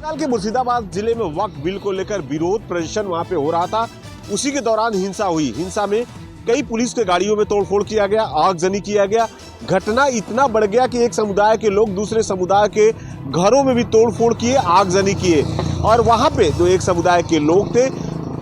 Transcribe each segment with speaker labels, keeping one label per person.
Speaker 1: बंगाल के मुर्शिदाबाद जिले में वक्फ बिल को लेकर विरोध प्रदर्शन वहां पे हो रहा था। उसी के दौरान हिंसा हुई। हिंसा में कई पुलिस के गाड़ियों में तोड़फोड़ किया गया, आगजनी किया गया। घटना इतना बढ़ गया कि एक समुदाय के लोग दूसरे समुदाय के घरों में भी तोड़फोड़ किए, आगजनी किए। और वहां पे जो एक समुदाय के लोग थे,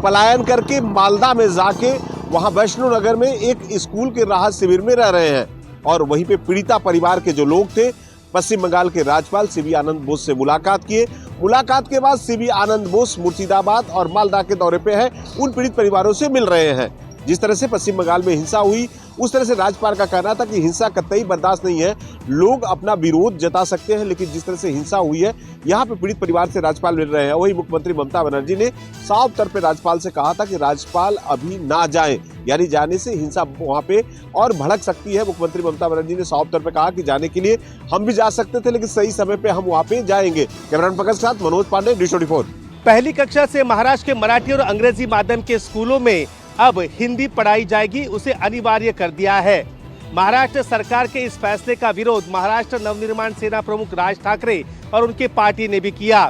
Speaker 1: पलायन करके मालदा में जाके वहां वैष्णो नगर में एक स्कूल के राहत शिविर में रह रहे हैं। और वहीं पे पीड़िता परिवार के जो लोग थे, पश्चिम बंगाल के राज्यपाल सीबी आनंद बोस से मुलाकात किए। मुलाकात के बाद सीबी आनंद बोस मुर्शिदाबाद और मालदा के दौरे पे हैं, उन पीड़ित परिवारों से मिल रहे हैं। जिस तरह से पश्चिम बंगाल में हिंसा हुई, उस तरह से राज्यपाल का कहना था कि हिंसा कतई बर्दाश्त नहीं है, लोग अपना विरोध जता सकते हैं, लेकिन जिस तरह से हिंसा हुई है, यहाँ पे पीड़ित परिवार से राज्यपाल मिल रहे हैं। वही मुख्यमंत्री ममता बनर्जी ने साफ तौर पे राज्यपाल से कहा था कि राज्यपाल अभी ना जाए, यानी जाने से हिंसा वहाँ पे और भड़क सकती है। मुख्यमंत्री ममता बनर्जी ने साफ तौर पे कहा कि जाने के लिए हम भी जा सकते थे, लेकिन सही समय पे हम वहाँ पे जाएंगे। कैमरामैन पंकज के साथ मनोज पांडे, News24।
Speaker 2: पहली कक्षा से महाराष्ट्र के मराठी और अंग्रेजी माध्यम के स्कूलों में अब हिंदी पढ़ाई जाएगी, उसे अनिवार्य कर दिया है। महाराष्ट्र सरकार के इस फैसले का विरोध महाराष्ट्र नवनिर्माण सेना प्रमुख राज ठाकरे और उनकी पार्टी ने भी किया।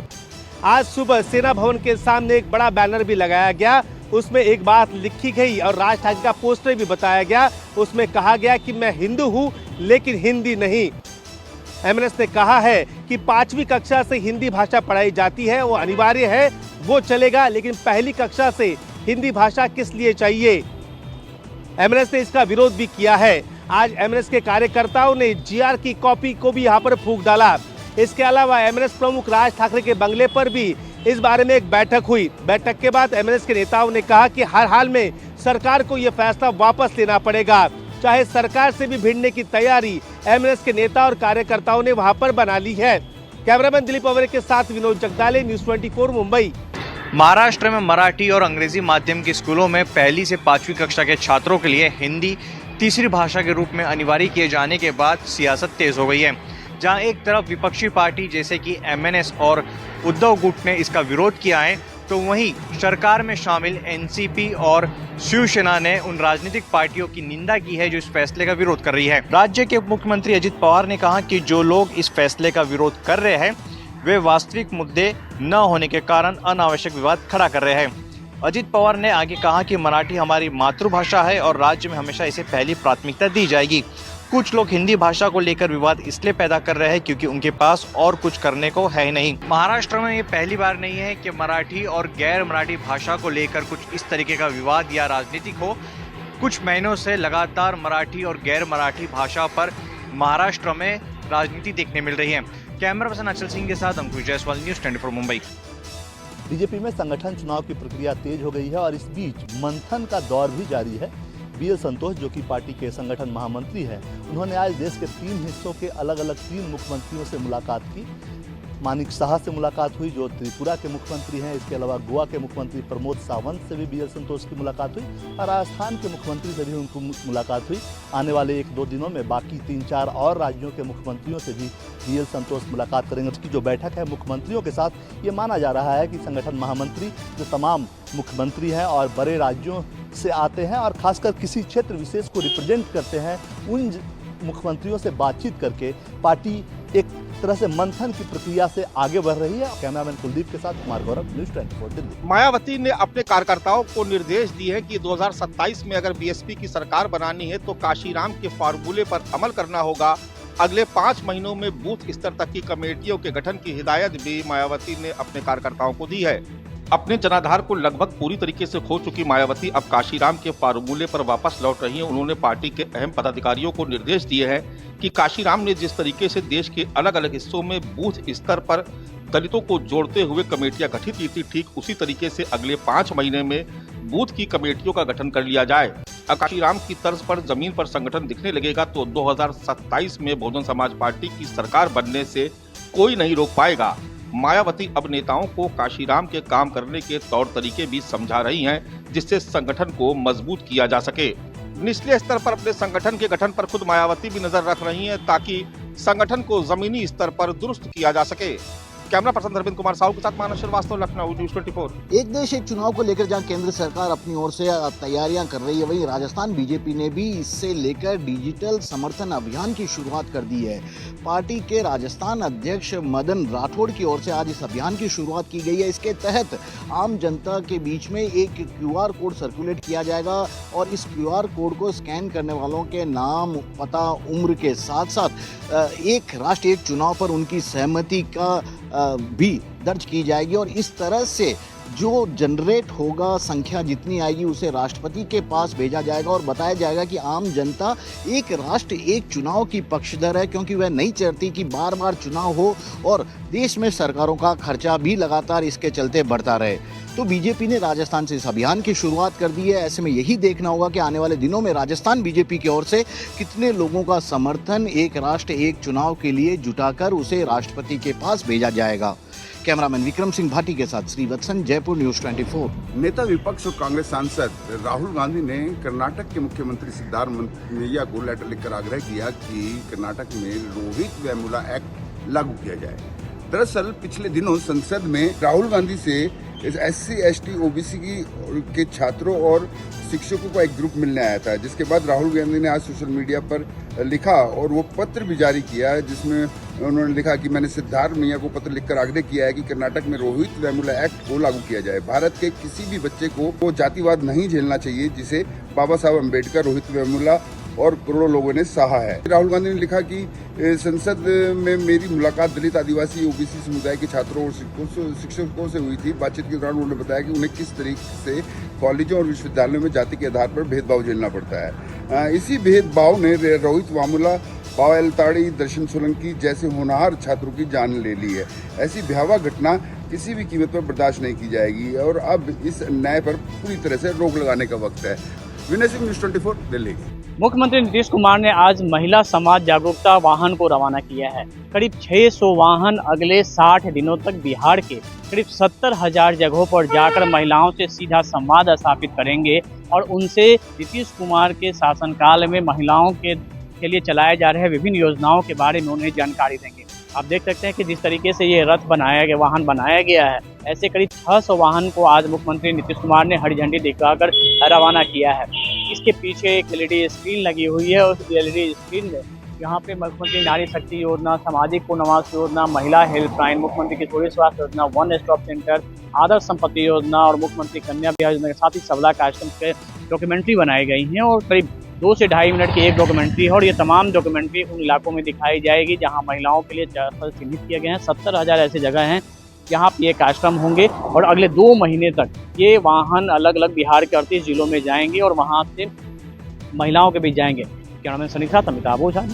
Speaker 2: आज सुबह सेना भवन के सामने एक बड़ा बैनर भी लगाया गया, उसमें एक बात लिखी गई और राज ठाकरे का पोस्टर भी बताया गया। उसमें कहा गया कि मैं हिंदू हूँ लेकिन हिंदी नहीं। एमएनएस ने कहा है कि 5वीं कक्षा से हिंदी भाषा पढ़ाई जाती है, वो अनिवार्य है, वो चलेगा, लेकिन पहली कक्षा से हिंदी भाषा किस लिए चाहिए। एमएनएस ने इसका विरोध भी किया है। आज एमएनएस के कार्यकर्ताओं ने जीआर की कॉपी को भी यहाँ पर फूंक डाला। इसके अलावा एमएनएस प्रमुख राज ठाकरे के बंगले पर भी इस बारे में एक बैठक हुई। बैठक के बाद एमएनएस के नेताओं ने कहा कि हर हाल में सरकार को यह फैसला वापस लेना पड़ेगा, चाहे सरकार से भी भिड़ने की तैयारी एमएनएस के नेता और कार्यकर्ताओं ने वहां पर बना ली है। कैमरामैन दिलीप अवरे के साथ विनोद जगदाले, News24 मुंबई।
Speaker 3: महाराष्ट्र में मराठी और अंग्रेजी माध्यम के स्कूलों में पहली से 5वीं कक्षा के छात्रों के लिए हिंदी तीसरी भाषा के रूप में अनिवार्य किए जाने के बाद सियासत तेज हो गई है। जहां एक तरफ विपक्षी पार्टी जैसे कि एमएनएस और उद्धव गुट ने इसका विरोध किया है, तो वहीं सरकार में शामिल एनसीपी और शिवसेना ने उन राजनीतिक पार्टियों की निंदा की है जो इस फैसले का विरोध कर रही है। राज्य के उप मुख्यमंत्री अजित पवार ने कहा कि जो लोग इस फैसले का विरोध कर रहे हैं वे वास्तविक मुद्दे न होने के कारण अनावश्यक विवाद खड़ा कर रहे हैं। अजित पवार ने आगे कहा कि मराठी हमारी मातृभाषा है और राज्य में हमेशा इसे पहली प्राथमिकता दी जाएगी। कुछ लोग हिंदी भाषा को लेकर विवाद इसलिए पैदा कर रहे हैं क्योंकि उनके पास और कुछ करने को है नहीं। महाराष्ट्र में ये पहली बार नहीं है कि मराठी और गैर मराठी भाषा को लेकर कुछ इस तरीके का विवाद या राजनीतिक हो। कुछ महीनों से लगातार मराठी और गैर मराठी भाषा पर महाराष्ट्र में राजनीति देखने मिल रही है। कैमरा पर्सन अचल सिंह के साथ अंकुश जायसवाल, News24 मुंबई।
Speaker 4: बीजेपी में संगठन चुनाव की प्रक्रिया तेज हो गई है और इस बीच मंथन का दौर भी जारी है। बीएल संतोष, जो कि पार्टी के संगठन महामंत्री हैं, उन्होंने आज देश के 3 हिस्सों के अलग अलग 3 मुख्यमंत्रियों से मुलाकात की। मानिक शाह से मुलाकात हुई, जो त्रिपुरा के मुख्यमंत्री हैं। इसके अलावा गोवा के मुख्यमंत्री प्रमोद सावंत से भी बीएल संतोष की मुलाकात हुई और राजस्थान के मुख्यमंत्री से भी उनको मुलाकात हुई। आने वाले 1-2 दिनों में बाकी 3-4 और राज्यों के मुख्यमंत्रियों से भी बीएल संतोष मुलाकात करेंगे। उसकी जो बैठक है मुख्यमंत्रियों के साथ, ये माना जा रहा है कि संगठन महामंत्री जो तमाम मुख्यमंत्री हैं और बड़े राज्यों से आते हैं और खासकर किसी क्षेत्र विशेष को रिप्रेजेंट करते हैं, उन मुख्यमंत्रियों से बातचीत करके पार्टी एक तरह से मंथन की प्रक्रिया से आगे बढ़ रही है। कैमरामैन कुलदीप के साथ कुमार गौरव, News24 दिल्ली।
Speaker 5: मायावती ने अपने कार्यकर्ताओं को निर्देश दिए हैं कि 2027 में अगर बीएसपी की सरकार बनानी है तो काशीराम के फार्मूले पर अमल करना होगा। अगले 5 महीनों में बूथ स्तर तक की कमेटियों के गठन की हिदायत भी मायावती ने अपने कार्यकर्ताओं को दी है। अपने जनाधार को लगभग पूरी तरीके से खो चुकी मायावती अब काशीराम के फार्मूले पर वापस लौट रही हैं। उन्होंने पार्टी के अहम पदाधिकारियों को निर्देश दिए हैं कि काशीराम ने जिस तरीके से देश के अलग अलग हिस्सों में बूथ स्तर पर दलितों को जोड़ते हुए कमेटियां गठित की थी, ठीक उसी तरीके से अगले 5 महीने में बूथ की कमेटियों का गठन कर लिया जाए। काशीराम की तर्ज पर जमीन पर संगठन दिखने लगेगा तो 2027 में बहुजन समाज पार्टी की सरकार बनने से कोई नहीं रोक पाएगा। मायावती अब नेताओं को काशीराम के काम करने के तौर तरीके भी समझा रही हैं, जिससे संगठन को मजबूत किया जा सके। निचले स्तर पर अपने संगठन के गठन पर खुद मायावती भी नजर रख रही हैं ताकि संगठन को जमीनी स्तर पर दुरुस्त किया जा सके। कैमरा पर्सन धर्मेंद्र कुमार साहू के साथ मानव श्रीवास्तव, लखनऊ, न्यूज़ 24।
Speaker 6: एक देश एक चुनाव को लेकर जहां केंद्र सरकार अपनी ओर से तैयारियां कर रही है, वहीं राजस्थान बीजेपी ने भी इससे लेकर डिजिटल समर्थन अभियान की शुरुआत कर दी है। पार्टी के राजस्थान अध्यक्ष मदन राठौड़ की ओर से आज इस अभियान की शुरुआत की गई है। इसके तहत आम जनता के बीच में एक QR कोड सर्कुलेट किया जाएगा और इस QR कोड को स्कैन करने वालों के नाम, पता, उम्र के साथ साथ एक राष्ट्र एक चुनाव पर उनकी सहमति का भी दर्ज की जाएगी और इस तरह से जो जनरेट होगा, संख्या जितनी आएगी उसे राष्ट्रपति के पास भेजा जाएगा और बताया जाएगा कि आम जनता एक राष्ट्र एक चुनाव की पक्षधर है, क्योंकि वह नहीं चाहती कि बार बार चुनाव हो और देश में सरकारों का खर्चा भी लगातार इसके चलते बढ़ता रहे। तो बीजेपी ने राजस्थान से इस अभियान की शुरुआत कर दी है। ऐसे में यही देखना होगा कि आने वाले दिनों में राजस्थान बीजेपी की ओर से कितने लोगों का समर्थन एक राष्ट्र एक चुनाव के लिए जुटाकर उसे राष्ट्रपति के पास भेजा जाएगा। कैमरामैन विक्रम सिंह भाटी के साथ श्रीवत्सन, जयपुर, न्यूज़ 24।
Speaker 7: नेता विपक्ष और कांग्रेस सांसद राहुल गांधी ने कर्नाटक के मुख्यमंत्री सिद्धारमैया को लेटर लिखकर आग्रह किया कि कर्नाटक में रोहित वेमुला एक्ट लागू किया जाए। दरअसल पिछले दिनों संसद में राहुल गांधी से SC, ST, OBC के छात्रों और शिक्षकों का एक ग्रुप मिलने आया था, जिसके बाद राहुल गांधी ने आज सोशल मीडिया पर लिखा और वो पत्र भी जारी किया, जिसमें उन्होंने लिखा कि मैंने सिद्धारमैया को पत्र लिखकर आग्रह किया है कि कर्नाटक में रोहित वेमुला एक्ट को लागू किया जाए। भारत के किसी भी बच्चे को वो जातिवाद नहीं झेलना चाहिए जिसे बाबा साहब अम्बेडकर, रोहित वेमुला और करोड़ों लोगों ने सहा है। राहुल गांधी ने लिखा कि संसद में मेरी मुलाकात दलित, आदिवासी, OBC समुदाय के छात्रों और शिक्षकों से हुई थी। बातचीत के दौरान उन्होंने बताया कि उन्हें किस तरीके से कॉलेजों और विश्वविद्यालयों में जाति के आधार पर भेदभाव झेलना पड़ता है। इसी भेदभाव ने रोहित वेमुला, बाबा एलताड़ी, दर्शन सोलंकी जैसे होनहार छात्रों की जान ले ली है। ऐसी भयावह घटना किसी भी कीमत पर बर्दाश्त नहीं की जाएगी और अब इस अन्याय पर पूरी तरह से रोक लगाने का वक्त है। विनय सिंह, न्यूज़ 24, दिल्ली।
Speaker 8: मुख्यमंत्री नीतीश कुमार ने आज महिला समाज जागरूकता वाहन को रवाना किया है। करीब 600 वाहन अगले 60 दिनों तक बिहार के करीब 70,000 जगहों पर जाकर महिलाओं से सीधा संवाद स्थापित करेंगे और उनसे नीतीश कुमार के शासनकाल में महिलाओं के लिए चलाए जा रहे विभिन्न योजनाओं के बारे में उन्हें जानकारी देंगे। आप देख सकते हैं कि जिस तरीके से ये वाहन बनाया गया है, ऐसे करीब 600 वाहन को आज मुख्यमंत्री नीतीश कुमार ने हरी झंडी दिखाकर रवाना किया है। इसके पीछे एक LED स्क्रीन लगी हुई है और उस LED स्क्रीन में यहाँ पे मुख्यमंत्री नारी शक्ति योजना, सामाजिक पुनर्वास योजना, महिला हेल्पलाइन, मुख्यमंत्री किशोरी स्वास्थ्य योजना, वन स्टॉप सेंटर, आदर्श संपत्ति योजना और मुख्यमंत्री कन्या विवाह योजना के साथ ही सबला कार्यक्रम के डॉक्यूमेंट्री बनाई गई हैं और करीब 2 से ढाई मिनट की एक डॉक्यूमेंट्री है और ये तमाम डॉक्यूमेंट्री उन इलाकों में दिखाई जाएगी जहाँ महिलाओं के लिए चिन्हित किए गए हैं। 70,000 ऐसे जगह हैं जहाँ पे ये कार्यक्रम होंगे और अगले 2 महीने तक ये वाहन अलग अलग बिहार के 38 जिलों में जाएंगे और वहाँ से महिलाओं के बीच जाएंगे। कैमरामैन सनी साथ अमिताभ ओझा।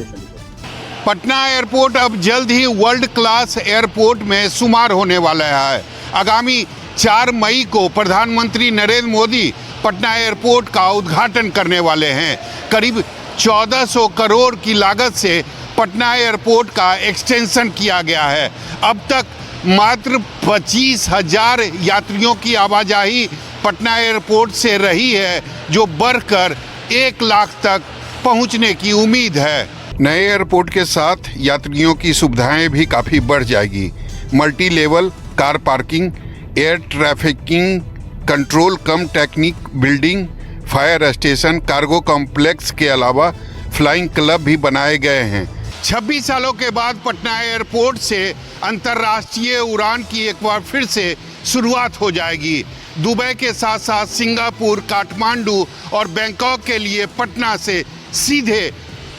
Speaker 9: पटना एयरपोर्ट अब जल्द ही वर्ल्ड क्लास एयरपोर्ट में शुमार होने वाला है। आगामी 4 मई को प्रधानमंत्री नरेंद्र मोदी पटना एयरपोर्ट का उद्घाटन करने वाले हैं। करीब 1400 करोड़ की लागत से पटना एयरपोर्ट का एक्सटेंशन किया गया है। अब तक मात्र 25,000 यात्रियों की आवाजाही पटना एयरपोर्ट से रही है, जो बढ़कर 1 लाख तक पहुंचने की उम्मीद है। नए एयरपोर्ट के साथ यात्रियों की सुविधाएं भी काफ़ी बढ़ जाएगी। Multi level car parking, air trafficking control cum technique building, fire station, cargo complex के अलावा फ्लाइंग क्लब भी बनाए गए हैं। 26 सालों के बाद पटना एयरपोर्ट से अंतर्राष्ट्रीय उड़ान की एक बार फिर से शुरुआत हो जाएगी। दुबई के साथ साथ सिंगापुर, काठमांडू और बैंकॉक के लिए पटना से सीधे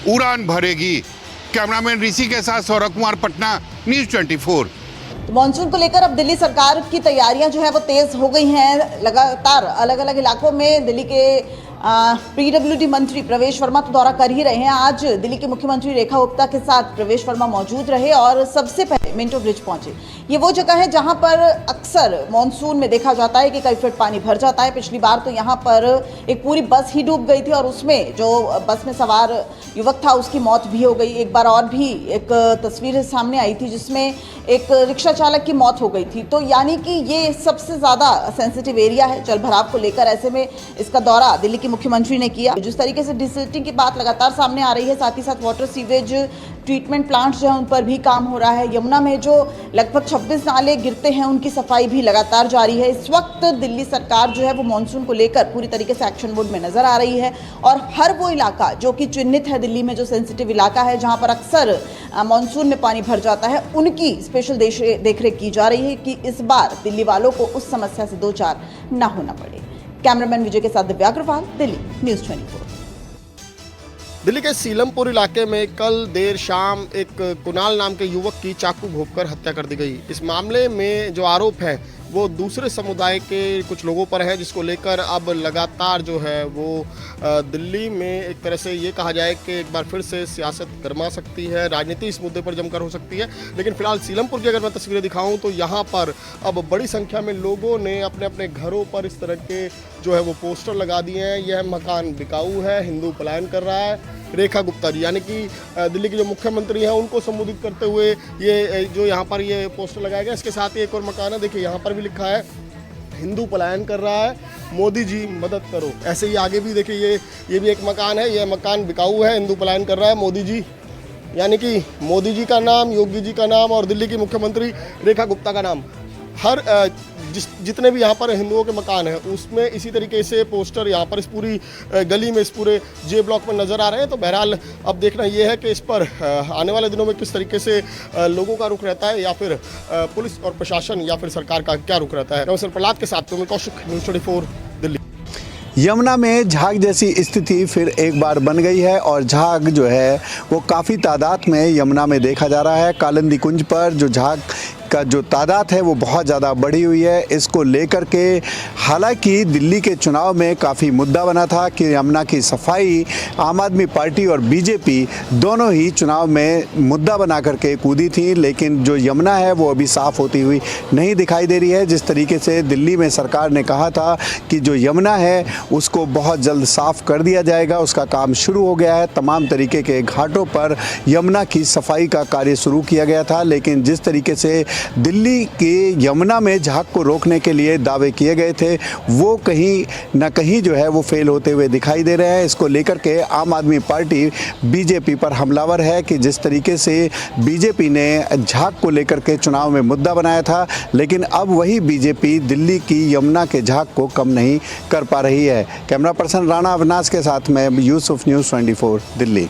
Speaker 9: उड़ान भरेगी। कैमरामैन ऋषि के साथ सौरभ कुमार, पटना, न्यूज़ 24।
Speaker 10: तो मानसून को लेकर अब दिल्ली सरकार की तैयारियां जो है वो तेज हो गई हैं। लगातार अलग अलग इलाकों में दिल्ली के PWD मंत्री प्रवेश वर्मा तो दौरा कर ही रहे हैं। आज दिल्ली के मुख्यमंत्री रेखा गुप्ता के साथ प्रवेश वर्मा मौजूद रहे और सबसे पहले मिंटो ब्रिज पहुंचे। ये वो जगह है जहां पर अक्सर मानसून में देखा जाता है कि कई फीट पानी भर जाता है। पिछली बार तो यहां पर एक पूरी बस ही डूब गई थी और उसमें जो बस में सवार युवक था उसकी मौत भी हो गई। एक बार और भी एक तस्वीर सामने आई थी जिसमें एक रिक्शा चालक की मौत हो गई थी। तो यानी कि ये सबसे ज़्यादा सेंसिटिव एरिया है जल भराव को लेकर। ऐसे में इसका दौरा दिल्ली के मुख्यमंत्री ने किया। जिस तरीके से डिसिल्टिंग की बात लगातार सामने आ रही है, साथ ही साथ वाटर सीवेज ट्रीटमेंट प्लांट्स जो हैं उन पर भी काम हो रहा है। यमुना में जो लगभग 26 नाले गिरते हैं उनकी सफाई भी लगातार जारी है। इस वक्त दिल्ली सरकार जो है वो मानसून को लेकर पूरी तरीके से एक्शन मोड में नजर आ रही है और हर वो इलाका जो कि चिन्हित है दिल्ली में, जो सेंसिटिव इलाका है जहां पर अक्सर मानसून में पानी भर जाता है, उनकी स्पेशल देखरेख की जा रही है कि इस बार दिल्ली वालों को उस समस्या से दो चार न होना पड़े। कैमरामैन विजय के साथ दिव्या अग्रवाल, दिल्ली न्यूज़ 24।
Speaker 11: दिल्ली के सीलमपुर इलाके में कल देर शाम एक कुणाल नाम के युवक की चाकू घोंपकर हत्या कर दी गई। इस मामले में जो आरोप है वो दूसरे समुदाय के कुछ लोगों पर है, जिसको लेकर अब लगातार जो है वो दिल्ली में एक तरह से ये कहा जाए कि एक बार फिर से सियासत गरमा सकती है, राजनीति इस मुद्दे पर जमकर हो सकती है। लेकिन फिलहाल सीलमपुर की अगर मैं तस्वीरें दिखाऊं तो यहाँ पर अब बड़ी संख्या में लोगों ने अपने अपने घरों पर इस तरह के जो है वो पोस्टर लगा दिए हैं। यह मकान बिकाऊ है, हिंदू पलायन कर रहा है। रेखा गुप्ता जी यानी कि दिल्ली के जो मुख्यमंत्री हैं उनको संबोधित करते हुए ये जो यहाँ पर ये पोस्टर लगाया गया। इसके साथ ही एक और मकान है, देखिए यहाँ पर भी लिखा है हिंदू पलायन कर रहा है, मोदी जी मदद करो। ऐसे ही आगे भी देखिए ये भी एक मकान है, ये मकान बिकाऊ है, हिंदू पलायन कर रहा है, मोदी जी, यानी कि मोदी जी का नाम, योगी जी का नाम और दिल्ली की मुख्यमंत्री रेखा गुप्ता का नाम। हर जितने भी यहाँ पर हिंदुओं के मकान हैं उसमें इसी तरीके से पोस्टर यहाँ पर इस पूरी गली में, इस पूरे जे ब्लॉक में नज़र आ रहे हैं। तो बहरहाल अब देखना ये है कि इस पर आने वाले दिनों में किस तरीके से लोगों का रुख रहता है, या फिर पुलिस और प्रशासन या फिर सरकार का क्या रुख रहता है। कमिश्नर प्रहलाद के साथ मैं कौशिक, न्यूज़ 24 दिल्ली।
Speaker 12: यमुना में झाग जैसी स्थिति फिर एक बार बन गई है और झाग जो है वो काफ़ी तादाद में यमुना में देखा जा रहा है। कालिंदी कुंज पर जो झाग का जो तादाद है वो बहुत ज़्यादा बढ़ी हुई है। इसको लेकर के हालांकि दिल्ली के चुनाव में काफ़ी मुद्दा बना था कि यमुना की सफाई आम आदमी पार्टी और बीजेपी दोनों ही चुनाव में मुद्दा बना करके कूदी थी, लेकिन जो यमुना है वो अभी साफ़ होती हुई नहीं दिखाई दे रही है। जिस तरीके से दिल्ली में सरकार ने कहा था कि जो यमुना है उसको बहुत जल्द साफ़ कर दिया जाएगा, उसका काम शुरू हो गया है। तमाम तरीके के घाटों पर यमुना की सफाई का कार्य शुरू किया गया था, लेकिन जिस तरीके से दिल्ली के यमुना में झाग को रोकने के लिए दावे किए गए थे वो कहीं ना कहीं जो है वो फेल होते हुए दिखाई दे रहे हैं। इसको लेकर के आम आदमी पार्टी बीजेपी पर हमलावर है कि जिस तरीके से बीजेपी ने झाग को लेकर के चुनाव में मुद्दा बनाया था, लेकिन अब वही बीजेपी दिल्ली की यमुना के झाग को कम नहीं कर पा रही है। कैमरा पर्सन राणा अविनाश के साथ मैं यूसुफ, न्यूज़ 24 दिल्ली।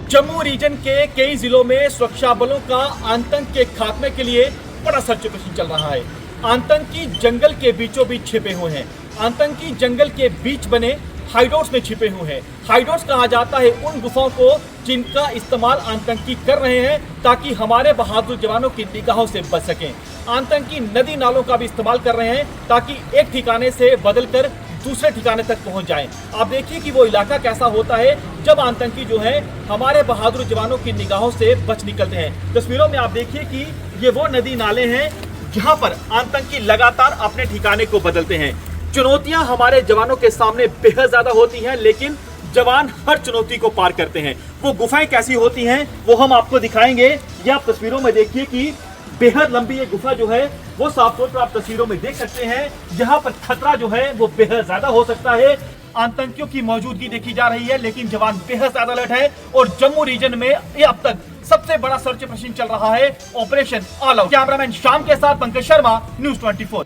Speaker 13: जम्मू रीजन के कई जिलों में सुरक्षा बलों का आतंक के खात्मे के लिए बड़ा सर्च ऑपरेशन चल रहा है। आतंकी जंगल के बीचों बीच छिपे हुए हैं, आतंकी जंगल के बीच बने हाइडआउट्स में छिपे हुए हैं। हाइडआउट्स कहा जाता है उन गुफाओं को जिनका इस्तेमाल आतंकी कर रहे हैं ताकि हमारे बहादुर जवानों की निगाहों से बच सकें। आतंकी नदी नालों का भी इस्तेमाल कर रहे हैं ताकि एक ठिकाने से बदलकर दूसरे ठिकाने तक पहुंच जाएं। आप देखिए कि वो इलाका कैसा होता है जब आतंकी जो है हमारे बहादुर जवानों की निगाहों से बच निकलते हैं। तस्वीरों में आप देखिए कि ये वो नदी नाले हैं जहां पर आतंकी लगातार अपने ठिकाने को बदलते हैं। चुनौतियां हमारे जवानों के सामने बेहद ज्यादा होती हैं, लेकिन जवान हर चुनौती को पार करते हैं। वो गुफाएं कैसी होती हैं वो हम आपको दिखाएंगे। ये आप तस्वीरों में देखिए कि बेहद लंबी ये गुफा जो है वो साफ तौर पर आप तस्वीरों में देख सकते हैं। यहाँ पर खतरा जो है वो बेहद ज्यादा हो सकता है। आतंकियों की मौजूदगी देखी जा रही है, लेकिन जवान बेहद ज्यादा अलर्ट है और जम्मू रीजन में ये अब तक सबसे बड़ा सर्च ऑपरेशन चल रहा है, operation all out. Cameraman Shyam के साथ पंकज शर्मा, न्यूज़ 24।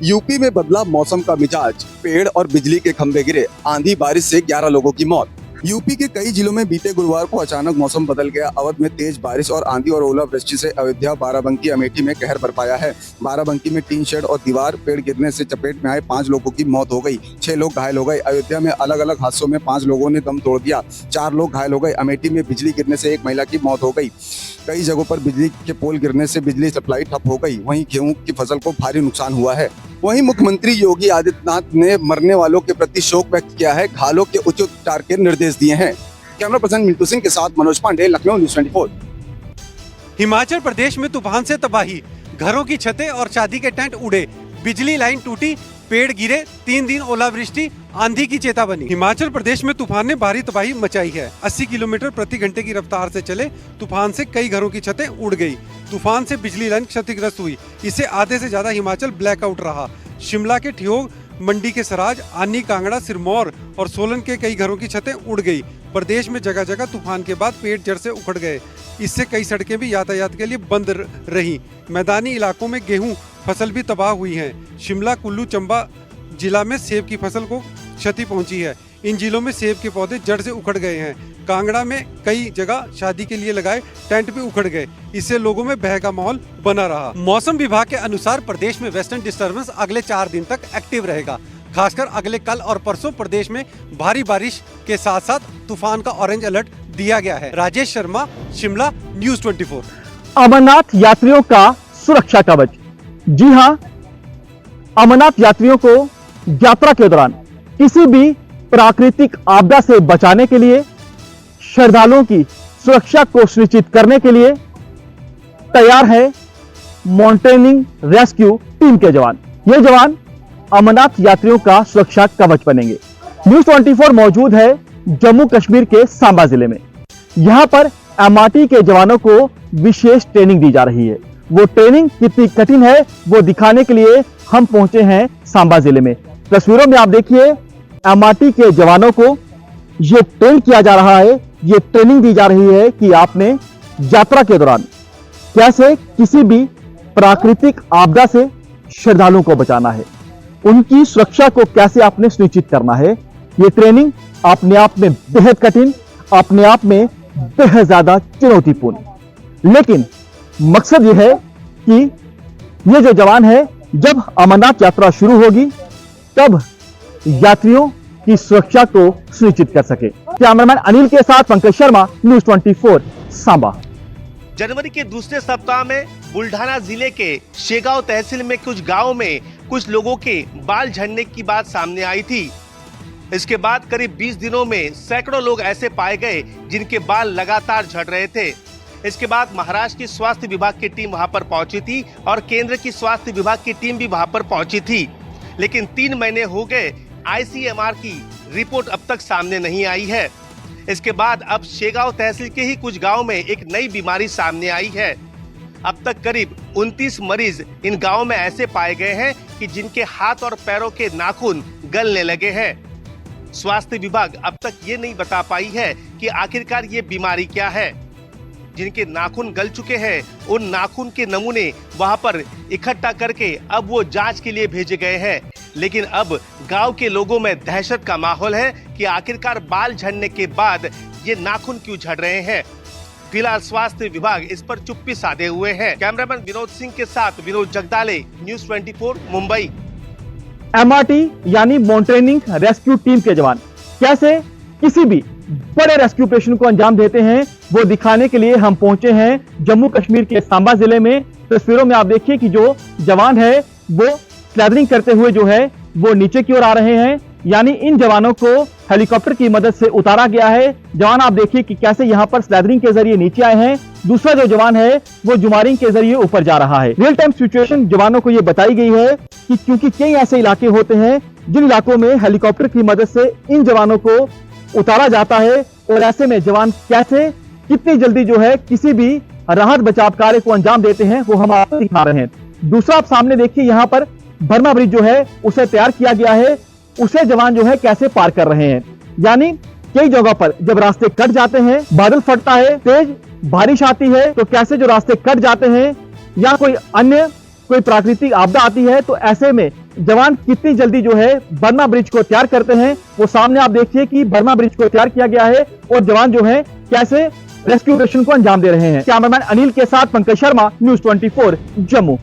Speaker 14: यूपी में बदला मौसम का मिजाज, पेड़ और बिजली के खंभे गिरे, आंधी बारिश से 11 लोगों की मौत। यूपी के कई जिलों में बीते गुरुवार को अचानक मौसम बदल गया। अवध में तेज बारिश और आंधी और ओलावृष्टि से अयोध्या, बाराबंकी, अमेठी में कहर बरपाया है। बाराबंकी में टीन शेड और दीवार पेड़ गिरने से चपेट में आए 5 लोगों की मौत हो गई, 6 लोग घायल हो गए। अयोध्या में अलग अलग हादसों में 5 लोगों ने दम तोड़ दिया, 4 लोग घायल हो गए। अमेठी में बिजली गिरने से एक महिला की मौत हो गई। कई जगहों पर बिजली के पोल गिरने से बिजली सप्लाई ठप हो गई। वहीं गेहूं की फसल को भारी नुकसान हुआ है। वहीं मुख्यमंत्री योगी आदित्यनाथ ने मरने वालों के प्रति शोक व्यक्त किया है, घायलों के उचित उपचार के निर्देश दिए हैं। कैमरा पर्सन मिंटू सिंह के साथ मनोज पांडे, लखनऊ, न्यूज़ 24।
Speaker 15: हिमाचल प्रदेश में तूफान से तबाही, घरों की छतें और शादी के टेंट उड़े, बिजली लाइन टूटी, पेड़ गिरे, 3 दिन ओलावृष्टि, आंधी की चेतावनी। हिमाचल प्रदेश में तूफान ने भारी तबाही मचाई है। 80 किलोमीटर प्रति घंटे की रफ्तार से चले तूफान से कई घरों की छतें उड़ गई। तूफान से बिजली लाइन क्षतिग्रस्त हुई, इससे आधे से ज्यादा हिमाचल ब्लैकआउट रहा। शिमला के ठियोग मंडी के सराज, आनी, कांगड़ा, सिरमौर और सोलन के कई घरों की छतें उड़ गई। प्रदेश में जगह जगह तूफान के बाद पेड़ जड़ से उखड़ गए। इससे कई सड़कें भी यातायात के लिए बंद रही। मैदानी इलाकों में गेहूं फसल भी तबाह हुई है। शिमला, कुल्लू, चंबा जिला में सेब की फसल को क्षति पहुंची है। इन जिलों में सेब के पौधे जड़ से उखड़ गए हैं। कांगड़ा में कई जगह शादी के लिए लगाए टेंट भी उखड़ गए। इससे लोगों में भय का माहौल बना रहा। मौसम विभाग के अनुसार प्रदेश में वेस्टर्न डिस्टर्बेंस अगले 4 दिन तक एक्टिव रहेगा। खासकर अगले कल और परसों प्रदेश में भारी बारिश के साथ साथ तूफान का ऑरेंज अलर्ट दिया गया है। राजेश शर्मा, शिमला, न्यूज़ 24।
Speaker 13: अमरनाथ यात्रियों का सुरक्षा कवच। जी हां, अमरनाथ यात्रियों को यात्रा के दौरान किसी भी प्राकृतिक आपदा से बचाने के लिए, श्रद्धालुओं की सुरक्षा को सुनिश्चित करने के लिए तैयार है माउंटेनिंग रेस्क्यू टीम के जवान। ये जवान अमरनाथ यात्रियों का सुरक्षा कवच बनेंगे। न्यूज़ 24 मौजूद है जम्मू कश्मीर के सांबा जिले में। यहां पर MRT के जवानों को विशेष ट्रेनिंग दी जा रही है। वो ट्रेनिंग कितनी कठिन है वो दिखाने के लिए हम पहुंचे हैं सांबा जिले में। तस्वीरों में आप देखिए MRT के जवानों को ये ट्रेन किया जा रहा है, ये ट्रेनिंग दी जा रही है कि आपने यात्रा के दौरान कैसे किसी भी प्राकृतिक आपदा से श्रद्धालुओं को बचाना है, उनकी सुरक्षा को कैसे आपने सुनिश्चित करना है। ये ट्रेनिंग अपने आप में बेहद कठिन, अपने आप में बेहद ज्यादा चुनौतीपूर्ण, लेकिन मकसद यह है कि ये जो जवान है जब अमरनाथ यात्रा शुरू होगी तब यात्रियों की सुरक्षा को सुनिश्चित कर सके। कैमरामैन अनिल के साथ पंकज शर्मा, न्यूज़ 24 सांबा।
Speaker 2: जनवरी के दूसरे सप्ताह में बुल्ढाना जिले के शेगांव तहसील में कुछ गांवों में कुछ लोगों के बाल झड़ने की बात सामने आई थी। इसके बाद करीब 20 दिनों में सैकड़ों लोग ऐसे पाए गए जिनके बाल लगातार झड़ रहे थे। इसके बाद महाराष्ट्र की स्वास्थ्य विभाग की टीम वहां पर पहुंची थी और केंद्र की स्वास्थ्य विभाग की टीम भी वहां पर पहुंची थी, लेकिन 3 महीने हो गए, ICMR की रिपोर्ट अब तक सामने नहीं आई है। इसके बाद अब शेगांव तहसील के ही कुछ गांव में एक नई बीमारी सामने आई है। अब तक करीब 29 मरीज इन गांवों में ऐसे पाए गए हैं कि जिनके हाथ और पैरों के नाखून गलने लगे हैं। स्वास्थ्य विभाग अब तक ये नहीं बता पाई है कि आखिरकार ये बीमारी क्या है। जिनके नाखून गल चुके हैं उन नाखून के नमूने वहां पर इकट्ठा करके अब वो जांच के लिए भेजे गए हैं, लेकिन अब गांव के लोगों में दहशत का माहौल है कि आखिरकार बाल झड़ने के बाद ये नाखून क्यों झड़ रहे हैं। फिलहाल स्वास्थ्य विभाग इस पर चुप्पी साधे हुए हैं। कैमरामैन विनोद सिंह के साथ विनोद जगदाले, न्यूज़ 24 मुंबई।
Speaker 13: MRT यानी माउंटेनिंग रेस्क्यू टीम के जवान कैसे किसी भी बड़े रेस्क्यू ऑपरेशन को अंजाम देते हैं वो दिखाने के लिए हम पहुंचे हैं जम्मू कश्मीर के सांबा जिले में। तस्वीरों में आप देखिए कि जो जवान है वो स्लैडरिंग करते हुए जो है वो नीचे की ओर आ रहे हैं, यानी इन जवानों को हेलीकॉप्टर की मदद से उतारा गया है। जवान आप देखिए कि कैसे यहाँ पर स्लैडरिंग के जरिए नीचे आए हैं। दूसरा जो जवान है वो जुमारिंग के जरिए ऊपर जा रहा है। रियल टाइम सिचुएशन जवानों को ये बताई गई है कि क्योंकि कई ऐसे इलाके होते हैं जिन इलाकों में हेलीकॉप्टर की मदद से इन जवानों को उतारा जाता है और ऐसे में जवान कैसे कितनी जल्दी जो है किसी भी राहत बचाव कार्य को अंजाम देते हैं वो हम आपको दिखा रहे हैं। दूसरा आप सामने देखिए यहाँ पर बर्मा ब्रिज जो है उसे तैयार किया गया है, उसे जवान जो है कैसे पार कर रहे हैं। यानी कई जगह पर जब रास्ते कट जाते हैं, बादल फटता है, तेज बारिश आती है, तो कैसे जो रास्ते कट जाते हैं या कोई प्राकृतिक आपदा आती है तो ऐसे में जवान कितनी जल्दी जो है बर्मा ब्रिज को तैयार करते हैं। वो सामने आप देखिए कि बर्मा ब्रिज को तैयार किया गया है और जवान जो है कैसे रेस्क्यू ऑपरेशन को अंजाम दे रहे हैं। कैमरामैन अनिल के साथ पंकज शर्मा, न्यूज़ 24 जम्मू।